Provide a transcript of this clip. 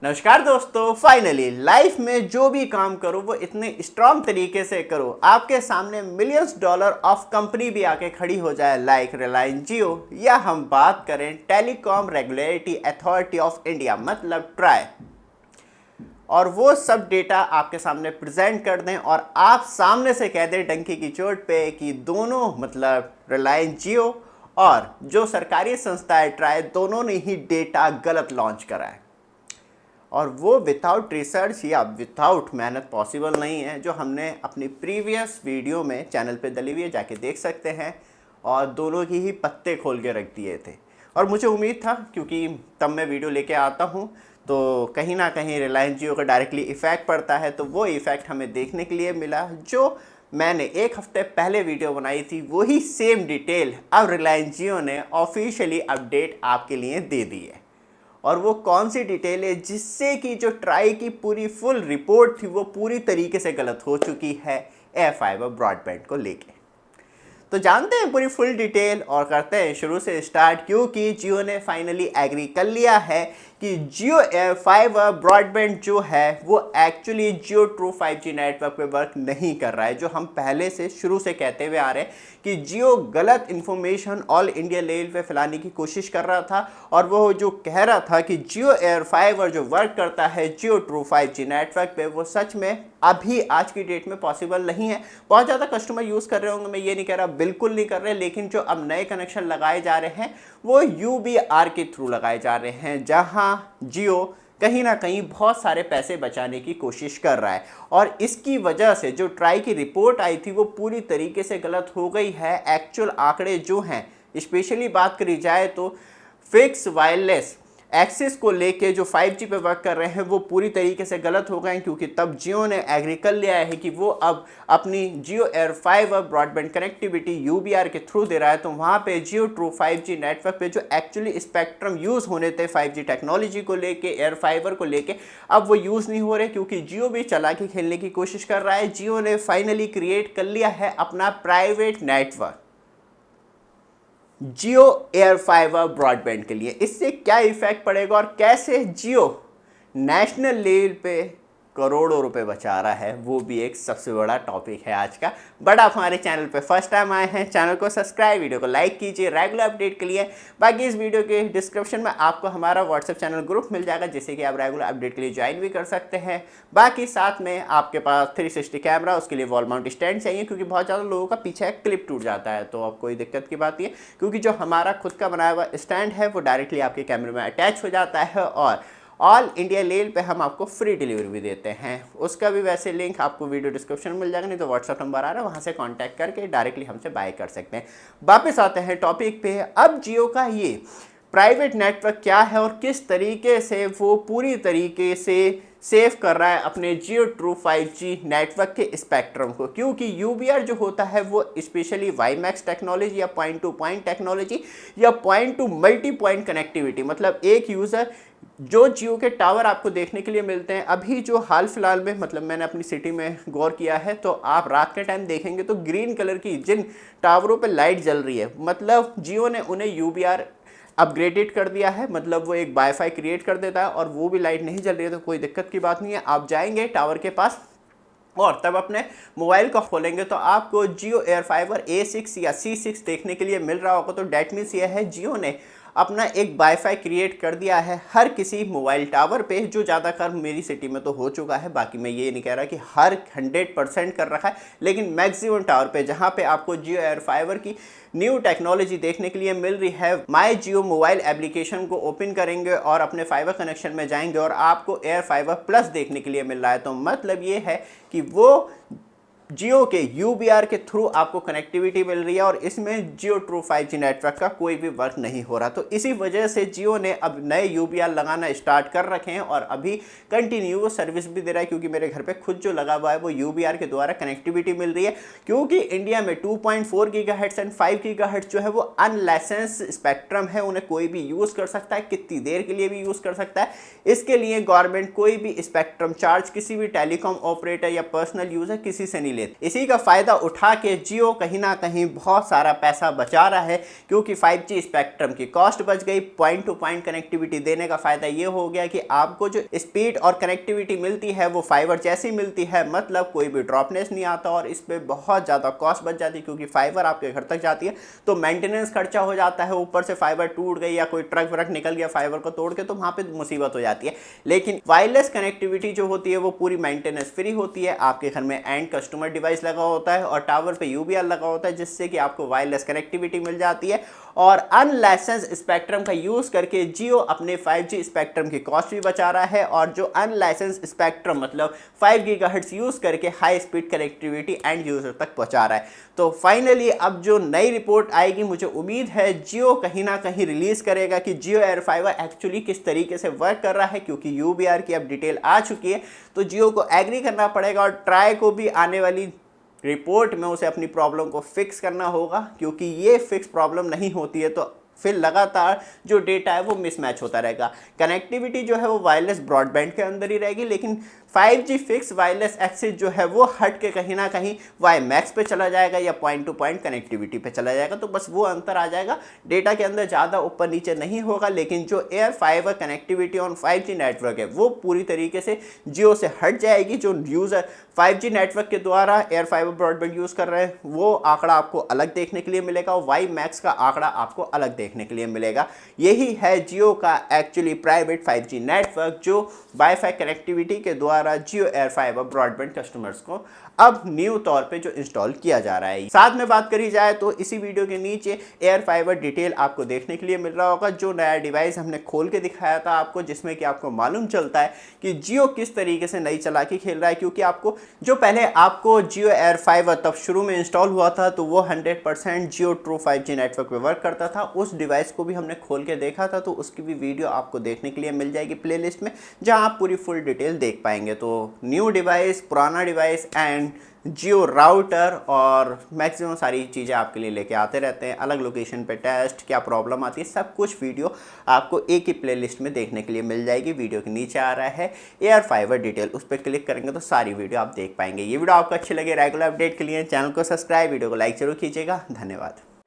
नमस्कार दोस्तों, finally life में जो भी काम करो वो इतने स्ट्रांग तरीके से करो आपके सामने मिलियंस डॉलर ऑफ कंपनी भी आके खड़ी हो जाए, लाइक रिलायंस जियो, या हम बात करें telecom regulatory authority of India मतलब ट्राई, और वो सब डेटा आपके सामने प्रेजेंट कर दें और आप सामने से कह दें डंकी की चोट पे कि दोनों मतलब रिलायंस जियो और जो सरकारी संस्था है ट्राई, दोनों ने ही डेटा गलत लॉन्च करा है और वो विदाउट रिसर्च या विदाउट मेहनत पॉसिबल नहीं है, जो हमने अपनी प्रीवियस वीडियो में चैनल पे डली हुई है, जाके देख सकते हैं। और दोनों की ही पत्ते खोल के रख दिए थे और मुझे उम्मीद था क्योंकि तब मैं वीडियो लेके आता हूँ तो कहीं ना कहीं रिलायंस जियो का डायरेक्टली इफ़ेक्ट पड़ता है, तो वो इफ़ेक्ट हमें देखने के लिए मिला। जो मैंने एक हफ्ते पहले वीडियो बनाई थी वही सेम डिटेल अब रिलायंस जियो ने ऑफिशियली अपडेट आपके लिए दे दी है। और वो कौन सी डिटेल है जिससे कि जो ट्राई की पूरी फुल रिपोर्ट थी वो पूरी तरीके से गलत हो चुकी है एयर फाइबर ब्रॉडबैंड को लेके। तो जानते हैं पूरी फुल डिटेल और करते हैं शुरू से स्टार्ट, क्योंकि जियो ने फाइनली एग्री कर लिया है कि जियो एयर फाइबर ब्रॉडबैंड जो है वो एक्चुअली जियो ट्रू 5G नेटवर्क पे वर्क नहीं कर रहा है। जो हम पहले से शुरू से कहते हुए आ रहे हैं कि जियो गलत इन्फॉर्मेशन ऑल इंडिया लेवल पे फैलाने की कोशिश कर रहा था और वो जो कह रहा था कि जियो एयर फाइबर जो वर्क करता है जियो ट्रू 5G नेटवर्क पे, वो सच में अभी आज की डेट में पॉसिबल नहीं है। बहुत ज़्यादा कस्टमर यूज़ कर रहे होंगे, मैं ये नहीं कह रहा बिल्कुल नहीं कर रहे, लेकिन जो अब नए कनेक्शन लगाए जा रहे हैं वो UBR के थ्रू लगाए जा रहे हैं, जहां जियो कहीं ना कहीं बहुत सारे पैसे बचाने की कोशिश कर रहा है। और इसकी वजह से जो ट्राई की रिपोर्ट आई थी वो पूरी तरीके से गलत हो गई है। एक्चुअल आंकड़े जो हैं, स्पेशली बात करी जाए तो फिक्स वायरलेस एक्सेस को लेके जो 5G पे वर्क कर रहे हैं वो पूरी तरीके से गलत हो गए, क्योंकि तब जियो ने एग्री कर लिया है कि वो अब अपनी Jio air fibre broadband connectivity UBR के थ्रू दे रहा है। तो वहाँ पे जियो ट्रू 5G नेटवर्क पे जो एक्चुअली स्पेक्ट्रम यूज़ होने थे 5G टेक्नोलॉजी को लेके, एयर फाइबर को लेके, अब वो यूज़ नहीं हो रहे, क्योंकि जियो भी चालाकी खेलने की कोशिश कर रहा है। जियो ने फाइनली क्रिएट कर लिया है अपना प्राइवेट नेटवर्क जियो एयर फाइबर ब्रॉडबैंड के लिए। इससे क्या इफेक्ट पड़ेगा और कैसे जियो नेशनल लेवल पे करोड़ों रुपए बचा रहा है, वो भी एक सबसे बड़ा टॉपिक है आज का। बट आप हमारे चैनल पे फर्स्ट टाइम आए हैं, चैनल को सब्सक्राइब, वीडियो को लाइक कीजिए रेगुलर अपडेट के लिए। बाकी इस वीडियो के डिस्क्रिप्शन में आपको हमारा व्हाट्सएप चैनल ग्रुप मिल जाएगा, जिससे कि आप रेगुलर अपडेट के लिए ज्वाइन भी कर सकते हैं। बाकी साथ में आपके पास 360 कैमरा, उसके लिए वॉल माउंट स्टैंड चाहिए, क्योंकि बहुत ज़्यादा लोगों का पीछे क्लिप टूट जाता है, तो अब कोई दिक्कत की बात नहीं है, क्योंकि जो हमारा खुद का बनाया हुआ स्टैंड है वो डायरेक्टली आपके कैमरे में अटैच हो जाता है और ऑल इंडिया लेवल पे हम आपको फ्री डिलीवरी भी देते हैं। उसका भी वैसे लिंक आपको वीडियो डिस्क्रिप्शन में मिल जाएगा, नहीं तो व्हाट्सअप नंबर आ रहा है, वहाँ से कांटेक्ट करके डायरेक्टली हमसे बाय कर सकते हैं। वापस आते हैं टॉपिक पे। अब जियो का ये प्राइवेट नेटवर्क क्या है और किस तरीके से वो पूरी तरीके से सेव कर रहा है अपने जियो ट्रू 5G नेटवर्क के स्पेक्ट्रम को, क्योंकि UBR जो होता है वो स्पेशली वाईमैक्स टेक्नोलॉजी या पॉइंट टू पॉइंट टेक्नोलॉजी या point two multi point connectivity, मतलब एक यूज़र जो जियो के टावर आपको देखने के लिए मिलते हैं अभी जो हाल फिलहाल में, मतलब मैंने अपनी सिटी में गौर किया है, तो आप रात के टाइम देखेंगे तो ग्रीन कलर की जिन टावरों पे लाइट जल रही है, मतलब जियो ने उन्हें UBR अपग्रेडेड कर दिया है, मतलब वो एक वाईफाई क्रिएट कर देता है और वो भी लाइट नहीं जल रही है तो कोई दिक्कत की बात नहीं है। आप जाएंगे टावर के पास और तब अपने मोबाइल को खोलेंगे तो आपको जियो एयर फाइबर A6 या C6 देखने के लिए मिल रहा होगा। तो डैट मीन्स ये है जियो ने अपना एक वाईफाई क्रिएट कर दिया है हर किसी मोबाइल टावर पे, जो ज़्यादातर मेरी सिटी में तो हो चुका है। बाकी मैं ये नहीं कह रहा कि हर 100% कर रखा है, लेकिन मैक्सिमम टावर पे जहाँ पे आपको जियो एयर फाइबर की न्यू टेक्नोलॉजी देखने के लिए मिल रही है, माई जियो मोबाइल एप्लीकेशन को ओपन करेंगे और अपने फाइबर कनेक्शन में जाएंगे और आपको एयर फाइबर प्लस देखने के लिए मिल रहा है। तो मतलब ये है कि वो जियो के UBR के थ्रू आपको कनेक्टिविटी मिल रही है और इसमें जियो ट्रू 5G नेटवर्क का कोई भी वर्क नहीं हो रहा। तो इसी वजह से जियो ने अब नए UBR लगाना स्टार्ट कर रखे हैं और अभी कंटिन्यू सर्विस भी दे रहा है, क्योंकि मेरे घर पे खुद जो लगा हुआ है वो UBR के द्वारा कनेक्टिविटी मिल रही है, क्योंकि इंडिया में 2.4 गीगाहर्ट्ज़ एंड 5 गीगाहर्ट्ज़ जो है वो अनलाइसेंस स्पेक्ट्रम है, उन्हें कोई भी यूज़ कर सकता है, कितनी देर के लिए भी यूज़ कर सकता है। इसके लिए गवर्नमेंट कोई भी स्पेक्ट्रम चार्ज किसी भी टेलीकॉम ऑपरेटर या पर्सनल यूज़र किसी से नहीं लिए। इसी का फायदा उठा के जियो कहीं ना कहीं बहुत सारा पैसा बचा रहा है, क्योंकि 5G स्पेक्ट्रम की कॉस्ट बच गई। पॉइंट टू पॉइंट कनेक्टिविटी देने का फायदा ये हो गया कि आपको जो स्पीड और कनेक्टिविटी मिलती है वो फाइबर जैसी मिलती है, मतलब कोई भी ड्रॉपनेस नहीं आता और इस पर बहुत ज़्यादा कॉस्ट बच जाती है, क्योंकि फाइबर आपके घर तक जाती है तो मेंटेनेंस खर्चा हो जाता है, ऊपर से फाइबर टूट गई या कोई ट्रक व्रक निकल गया फाइबर को तोड़ के तो वहाँ पे मुसीबत हो जाती है। लेकिन वायरलेस कनेक्टिविटी जो होती है वो पूरी मेंटेनेंस फ्री होती है। आपके घर में एंड कस्टमर डिवाइस लगा होता है और टावर पे यूबीआर लगा होता है, जिससे कि आपको वायरलेस कनेक्टिविटी मिल जाती है। और अनलाइसेंस स्पेक्ट्रम का यूज करके जियो अपने 5G स्पेक्ट्रम की कॉस्ट भी बचा रहा है, और जो अनलाइसेंस स्पेक्ट्रम मतलब 5 गीगाहर्ट्ज यूज करके high speed connectivity and user तक पहुंचा रहा है। तो फाइनली अब जो नई रिपोर्ट आएगी, मुझे उम्मीद है जियो कहीं ना कहीं रिलीज करेगा कि जियो एयर फाइबर एक्चुअली किस तरीके से वर्क कर रहा है, क्योंकि यूबीआर की अब डिटेल आ चुकी है। तो जियो को एग्री करना पड़ेगा और ट्राई को भी आने वाली रिपोर्ट में उसे अपनी प्रॉब्लम को फिक्स करना होगा, क्योंकि ये फिक्स प्रॉब्लम नहीं होती है तो फिर लगातार जो डेटा है वो मिसमैच होता रहेगा। कनेक्टिविटी जो है वो वायरलेस ब्रॉडबैंड के अंदर ही रहेगी, लेकिन 5G फिक्स वायरलेस एक्सेस जो है वो हट के कहीं ना कहीं WiMAX पे चला जाएगा या पॉइंट टू पॉइंट कनेक्टिविटी पे चला जाएगा। तो बस वो अंतर आ जाएगा, डेटा के अंदर ज़्यादा ऊपर नीचे नहीं होगा। लेकिन जो air fibre connectivity on 5G network है वो पूरी तरीके से जियो से हट जाएगी। जो यूज़र 5G नेटवर्क के द्वारा एयर फाइबर ब्रॉडबैंड यूज़ कर रहे हैं वो आंकड़ा आपको अलग देखने के लिए मिलेगा और WiMAX का आंकड़ा आपको अलग देखने के लिए मिलेगा। यही है जियो का एक्चुअली प्राइवेट 5G नेटवर्क, जो वाईफाई कनेक्टिविटी के द्वारा जियो एयर फाइबर ब्रॉडबैंड कस्टमर्स को अब न्यू तौर पे जो इंस्टॉल किया जा रहा है। साथ में बात करी जाए तो इसी वीडियो के नीचे एयर फाइबर डिटेल आपको देखने के लिए मिल रहा होगा, जो नया डिवाइस हमने खोल के दिखाया था आपको, जिसमें कि आपको मालूम चलता है कि जियो किस तरीके से नई चालाकी खेल रहा है। क्योंकि आपको जो पहले आपको जियो एयर फाइबर तब शुरू में इंस्टॉल हुआ था तो वो 100% जियो ट्रू 5G नेटवर्क पे वर्क करता था। उस डिवाइस को भी हमने खोल के देखा था, तो उसकी भी वीडियो आपको देखने के लिए मिल जाएगी प्लेलिस्ट में, जहां आप पूरी फुल डिटेल देख पाएंगे। तो न्यू डिवाइस, पुराना डिवाइस एंड जियो राउटर और मैक्सिमम सारी चीज़ें आपके लिए लेके आते रहते हैं। अलग लोकेशन पे टेस्ट, क्या प्रॉब्लम आती है, सब कुछ वीडियो आपको एक ही प्लेलिस्ट में देखने के लिए मिल जाएगी। वीडियो के नीचे आ रहा है एयर फाइबर डिटेल, उस पर क्लिक करेंगे तो सारी वीडियो आप देख पाएंगे। ये वीडियो आपको अच्छी लगे, रेगुलर अपडेट के लिए चैनल को सब्सक्राइब, वीडियो को लाइक जरूर कीजिएगा। धन्यवाद।